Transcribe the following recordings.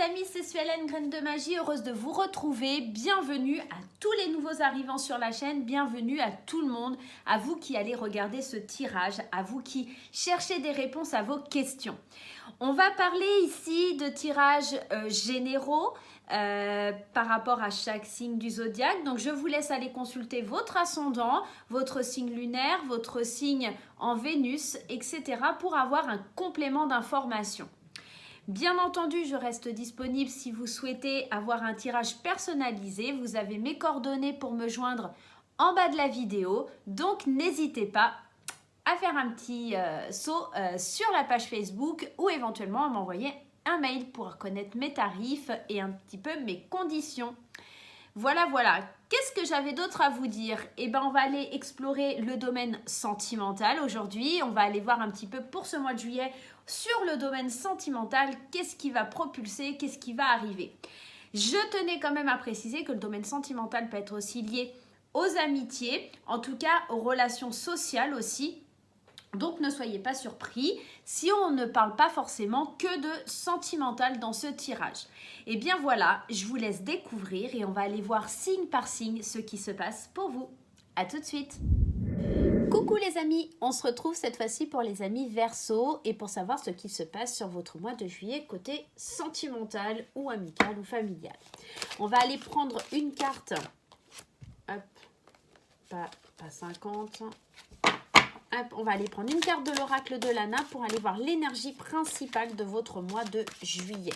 amis, c'est Suelen, Graine de Magie, heureuse de vous retrouver. Bienvenue à tous les nouveaux arrivants sur la chaîne, bienvenue à tout le monde, à vous qui allez regarder ce tirage, à vous qui cherchez des réponses à vos questions. On va parler ici de tirages généraux par rapport à chaque signe du zodiaque. Donc je vous laisse aller consulter votre ascendant, votre signe lunaire, votre signe en Vénus, etc. pour avoir un complément d'information. Bien entendu, je reste disponible si vous souhaitez avoir un tirage personnalisé. Vous avez mes coordonnées pour me joindre en bas de la vidéo. Donc, n'hésitez pas à faire un petit saut sur la page Facebook ou éventuellement à m'envoyer un mail pour connaître mes tarifs et un petit peu mes conditions. Voilà. Qu'est-ce que j'avais d'autre à vous dire? Eh bien, on va aller explorer le domaine sentimental aujourd'hui. On va aller voir un petit peu pour ce mois de juillet sur le domaine sentimental, qu'est-ce qui va propulser, qu'est-ce qui va arriver. Je tenais quand même à préciser que le domaine sentimental peut être aussi lié aux amitiés, en tout cas aux relations sociales aussi. Donc ne soyez pas surpris si on ne parle pas forcément que de sentimental dans ce tirage. Et bien voilà, je vous laisse découvrir et on va aller voir signe par signe ce qui se passe pour vous. A tout de suite. Coucou les amis, on se retrouve cette fois-ci pour les amis Verseau et pour savoir ce qui se passe sur votre mois de juillet côté sentimental ou amical ou familial. On va aller prendre une carte, hop, pas 50, hop, on va aller prendre une carte de l'oracle de Lana pour aller voir l'énergie principale de votre mois de juillet.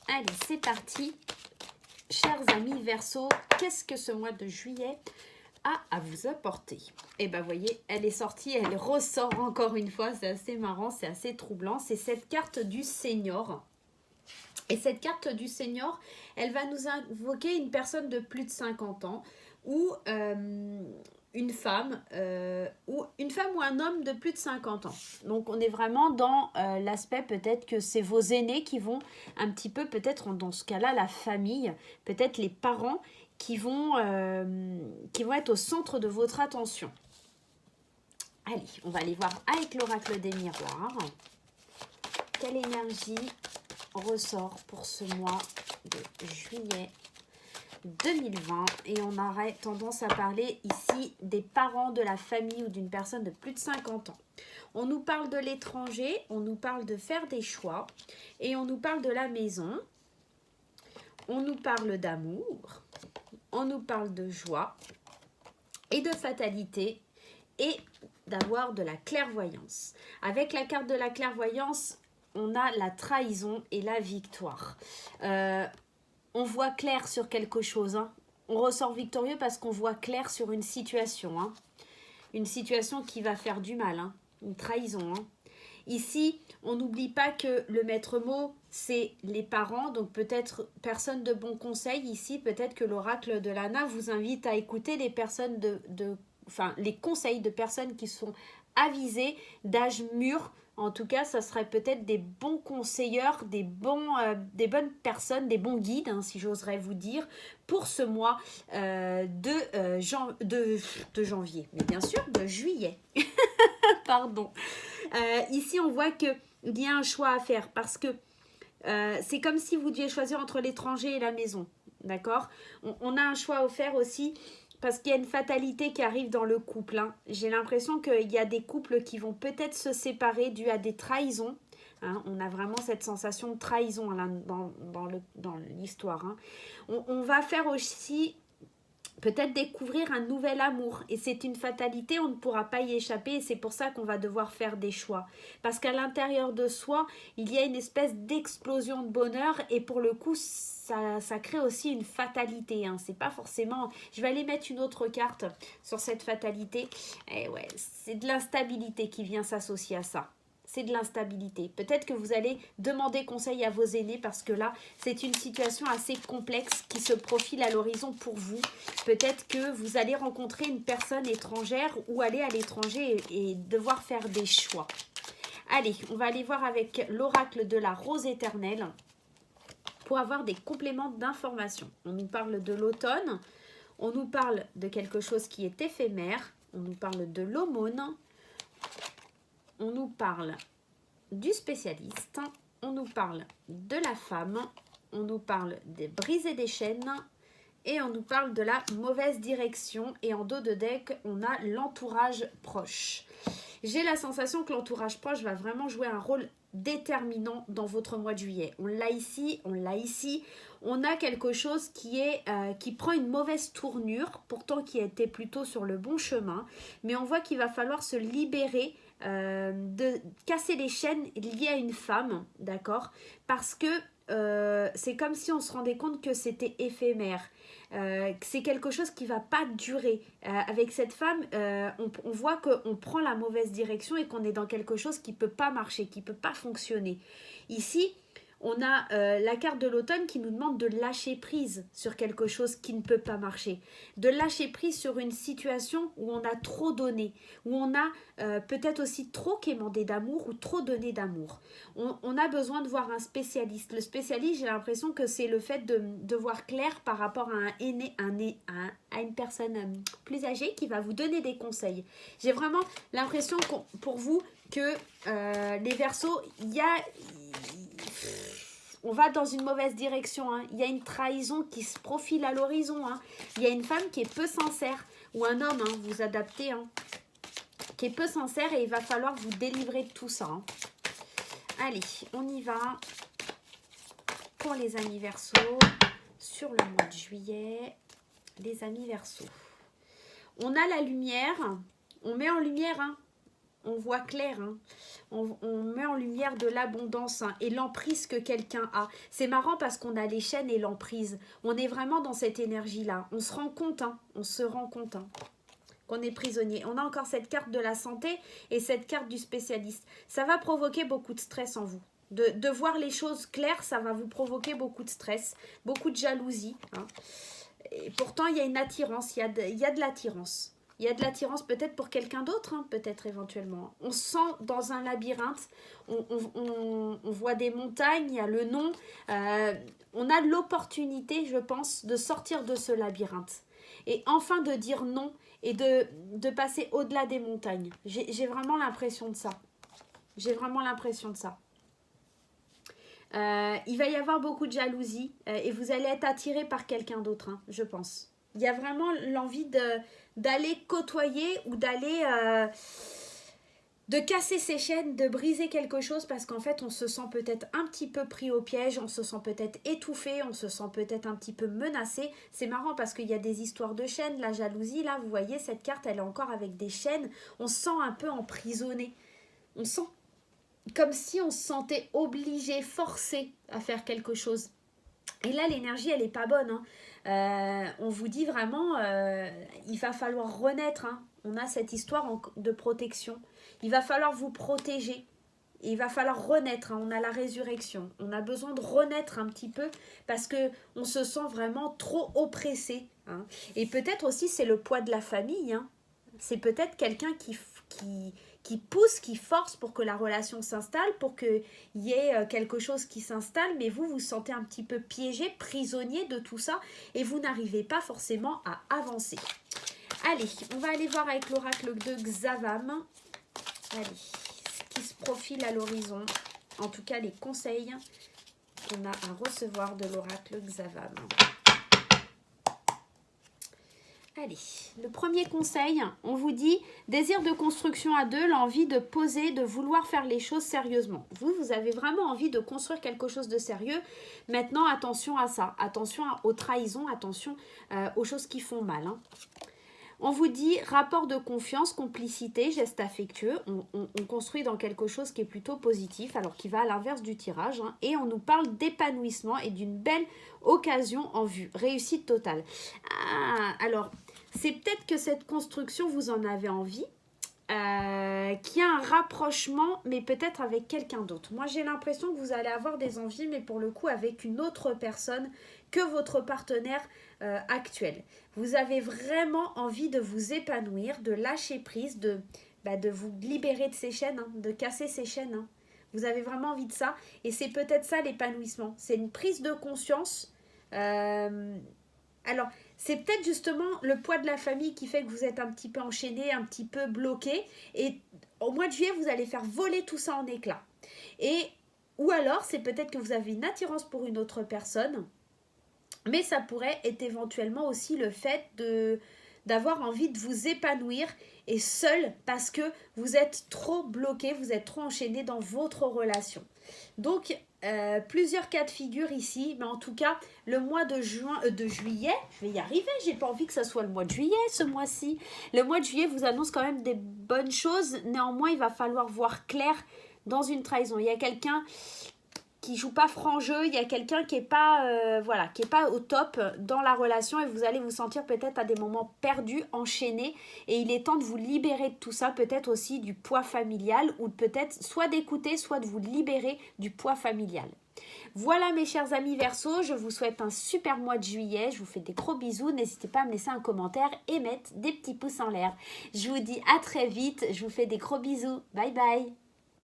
Allez, c'est parti. Chers amis Verseau, qu'est-ce que ce mois de juillet a à vous apporter? Et bien, voyez, elle est sortie, elle ressort encore une fois. C'est assez marrant, c'est assez troublant. C'est cette carte du Seigneur. Et cette carte du Seigneur, elle va nous invoquer une personne de plus de 50 ans ou une femme ou un homme de plus de 50 ans. Donc, on est vraiment dans l'aspect peut-être que c'est vos aînés qui vont un petit peu, peut-être dans ce cas-là, la famille, peut-être les parents qui vont être au centre de votre attention. Allez, on va aller voir avec l'oracle des miroirs. Quelle énergie ressort pour ce mois de juillet 2020? Et on aurait tendance à parler ici des parents, de la famille ou d'une personne de plus de 50 ans. On nous parle de l'étranger, on nous parle de faire des choix et on nous parle de la maison. On nous parle d'amour. On nous parle de joie et de fatalité et d'avoir de la clairvoyance. Avec la carte de la clairvoyance, on a la trahison et la victoire. On voit clair sur quelque chose. Hein. On ressort victorieux parce qu'on voit clair sur une situation. Hein. Une situation qui va faire du mal. Hein. Une trahison. Hein. Ici, on n'oublie pas que le maître mot, c'est les parents. Donc peut-être personne de bon conseil. Ici, peut-être que l'oracle de Lana vous invite à écouter les personnes les conseils de personnes qui sont avisées, d'âge mûr. En tout cas, ça serait peut-être des bons conseilleurs, des bonnes personnes, des bons guides, hein, si j'oserais vous dire, pour ce mois de janvier. Mais bien sûr, de juillet. Pardon. Ici, on voit qu'il y a un choix à faire parce que c'est comme si vous deviez choisir entre l'étranger et la maison. D'accord? On a un choix à faire aussi parce qu'il y a une fatalité qui arrive dans le couple. Hein. J'ai l'impression qu'il y a des couples qui vont peut-être se séparer dû à des trahisons. Hein. On a vraiment cette sensation de trahison là, dans l'histoire. Hein. On va faire aussi peut-être découvrir un nouvel amour. Et c'est une fatalité, on ne pourra pas y échapper. Et c'est pour ça qu'on va devoir faire des choix. Parce qu'à l'intérieur de soi, il y a une espèce d'explosion de bonheur. Et pour le coup, ça crée aussi une fatalité. Hein. C'est pas forcément... Je vais aller mettre une autre carte sur cette fatalité. Et ouais, c'est de l'instabilité qui vient s'associer à ça. C'est de l'instabilité. Peut-être que vous allez demander conseil à vos aînés parce que là, c'est une situation assez complexe qui se profile à l'horizon pour vous. Peut-être que vous allez rencontrer une personne étrangère ou aller à l'étranger et devoir faire des choix. Allez, on va aller voir avec l'oracle de la rose éternelle pour avoir des compléments d'information. On nous parle de l'automne, on nous parle de quelque chose qui est éphémère, on nous parle de l'aumône, on nous parle du spécialiste on nous parle de la femme, on nous parle de briser des chaînes et on nous parle de la mauvaise direction. Et en dos de deck, on a l'entourage proche. J'ai la sensation que l'entourage proche va vraiment jouer un rôle déterminant dans votre mois de juillet. On l'a ici, on l'a ici. On a quelque chose qui prend une mauvaise tournure, pourtant qui était plutôt sur le bon chemin. Mais on voit qu'il va falloir se libérer, de casser les chaînes liées à une femme, d'accord? Parce que c'est comme si on se rendait compte que c'était éphémère. Que c'est quelque chose qui va pas durer. Avec cette femme, on voit qu'on prend la mauvaise direction et qu'on est dans quelque chose qui peut pas marcher, qui peut pas fonctionner. Ici, on a la carte de l'automne qui nous demande de lâcher prise sur quelque chose qui ne peut pas marcher. De lâcher prise sur une situation où on a trop donné, où on a peut-être aussi trop quémandé d'amour ou trop donné d'amour. On a besoin de voir un spécialiste. Le spécialiste, j'ai l'impression que c'est le fait de voir clair par rapport à à une personne plus âgée qui va vous donner des conseils. J'ai vraiment l'impression pour vous que les Verseaux, on va dans une mauvaise direction, hein. Il y a une trahison qui se profile à l'horizon, hein. Il y a une femme qui est peu sincère, ou un homme, hein, vous adaptez, hein, qui est peu sincère et il va falloir vous délivrer de tout ça, hein. Allez, on y va pour les amis Verseaux sur le mois de juillet. Les amis Verseaux. On a la lumière, on met en lumière, hein. On voit clair, hein. On met en lumière de l'abondance, hein, et l'emprise que quelqu'un a. C'est marrant parce qu'on a les chaînes et l'emprise. On est vraiment dans cette énergie-là. On se rend compte, hein, qu'on est prisonnier. On a encore cette carte de la santé et cette carte du spécialiste. Ça va provoquer beaucoup de stress en vous. De voir les choses claires, ça va vous provoquer beaucoup de stress, beaucoup de jalousie, hein. Et pourtant, il y a une attirance, il y a de l'attirance. Il y a de l'attirance peut-être pour quelqu'un d'autre, hein, peut-être éventuellement. On se sent dans un labyrinthe, on voit des montagnes, il y a le nom. On a l'opportunité, je pense, de sortir de ce labyrinthe. Et enfin de dire non et de passer au-delà des montagnes. J'ai vraiment l'impression de ça. J'ai vraiment l'impression de ça. Il va y avoir beaucoup de jalousie et vous allez être attiré par quelqu'un d'autre, hein, je pense. Il y a vraiment l'envie d'aller côtoyer ou d'aller de casser ses chaînes, de briser quelque chose parce qu'en fait on se sent peut-être un petit peu pris au piège, on se sent peut-être étouffé, on se sent peut-être un petit peu menacé. C'est marrant parce qu'il y a des histoires de chaînes, la jalousie là, vous voyez cette carte elle est encore avec des chaînes, on se sent un peu emprisonné, on sent comme si on se sentait obligé, forcé à faire quelque chose. Et là l'énergie elle est pas bonne, hein. On vous dit vraiment il va falloir renaître, hein. On a cette histoire de protection, il va falloir vous protéger, il va falloir renaître, hein. On a la résurrection, on a besoin de renaître un petit peu parce que on se sent vraiment trop oppressé, hein. Et peut-être aussi c'est le poids de la famille, hein. C'est peut-être quelqu'un qui pousse, qui force pour que la relation s'installe, pour qu'il y ait quelque chose qui s'installe, mais vous vous sentez un petit peu piégé, prisonnier de tout ça, et vous n'arrivez pas forcément à avancer. Allez, on va aller voir avec l'oracle de Xavam. Allez, ce qui se profile à l'horizon, en tout cas les conseils qu'on a à recevoir de l'oracle Xavam. Allez, le premier conseil, on vous dit désir de construction à deux, l'envie de poser, de vouloir faire les choses sérieusement. Vous avez vraiment envie de construire quelque chose de sérieux. Maintenant, attention à ça, attention aux trahisons, attention aux choses qui font mal, hein. On vous dit rapport de confiance, complicité, geste affectueux. On construit dans quelque chose qui est plutôt positif, alors qui va à l'inverse du tirage, hein. Et on nous parle d'épanouissement et d'une belle occasion en vue. Réussite totale. Ah, alors, c'est peut-être que cette construction, vous en avez envie. Qu'il y a un rapprochement, mais peut-être avec quelqu'un d'autre. Moi, j'ai l'impression que vous allez avoir des envies, mais pour le coup, avec une autre personne que votre partenaire actuel. Vous avez vraiment envie de vous épanouir, de lâcher prise, de vous libérer de ces chaînes, hein, de casser ces chaînes, hein. Vous avez vraiment envie de ça. Et c'est peut-être ça l'épanouissement. C'est une prise de conscience. Alors, c'est peut-être justement le poids de la famille qui fait que vous êtes un petit peu enchaîné, un petit peu bloqué. Et au mois de juillet, vous allez faire voler tout ça en éclats. Et Ou alors, c'est peut-être que vous avez une attirance pour une autre personne, mais ça pourrait être éventuellement aussi le fait d'avoir envie de vous épanouir et seul parce que vous êtes trop bloqué, vous êtes trop enchaîné dans votre relation. Donc, plusieurs cas de figure ici, mais en tout cas, le mois de juillet, je vais y arriver, j'ai pas envie que ça soit le mois de juillet ce mois-ci. Le mois de juillet vous annonce quand même des bonnes choses, néanmoins, il va falloir voir clair dans une trahison. Il y a quelqu'un qui joue pas franc jeu, il y a quelqu'un qui est pas voilà, qui est pas au top dans la relation et vous allez vous sentir peut-être à des moments perdus, enchaînés et il est temps de vous libérer de tout ça, peut-être aussi du poids familial ou peut-être soit d'écouter, soit de vous libérer du poids familial. Voilà mes chers amis Verseau, je vous souhaite un super mois de juillet, je vous fais des gros bisous, n'hésitez pas à me laisser un commentaire et mettre des petits pouces en l'air. Je vous dis à très vite, je vous fais des gros bisous, bye bye.